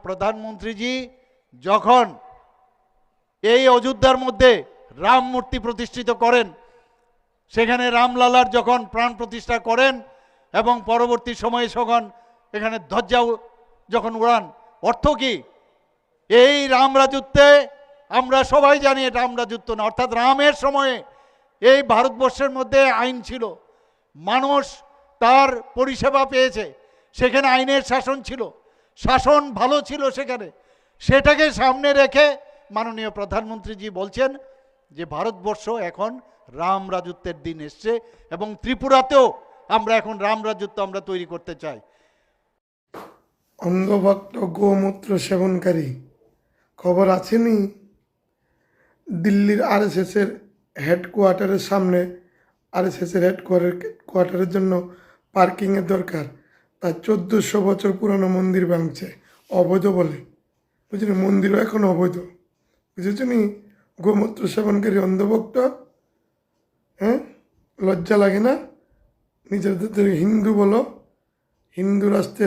প্রধানমন্ত্রীজি যখন এই অযোধ্যার মধ্যে রাম মূর্তি প্রতিষ্ঠিত করেন, সেখানে রামলালার যখন প্রাণ প্রতিষ্ঠা করেন এবং পরবর্তী সময়ে যখন এখানে ধ্বজা যখন উড়ান, অর্থ কি? এই রাম রাজত্বে আমরা সবাই জানি এটা রাম রাজত্ব না, অর্থাৎ রামের সময়ে এই ভারতবর্ষের মধ্যে আইন ছিল, মানুষ তার পরিষেবা পেয়েছে, সেখানে আইনের শাসন ছিল, শাসন ভালো ছিল সেখানে। সেটাকে সামনে রেখে মাননীয় প্রধানমন্ত্রীজি বলছেন যে ভারতবর্ষ এখন রাম রাজত্বের দিন এসছে এবং ত্রিপুরাতেও আমরা এখন রাম রাজত্ব আমরা তৈরি করতে চাই। অন্ধভক্ত গোমূত্র সেবনকারী খবর আছেনি? দিল্লির আরএসএসের হেডকোয়ার্টারের সামনে আরএসএসের হেডকোয়ার্টারের জন্য পার্কিংয়ের দরকার, তা 1400 বছর পুরনো মন্দির ভাঙছে অবৈধ বলে। বুঝলি, মন্দিরও এখন অবৈধ, বুঝেছ নি? গোমূত্র সেবনকারী অন্ধভক্ত, হ্যাঁ, লজ্জা লাগে না? নিজেদের হিন্দু বলো, হিন্দু রাষ্ট্রের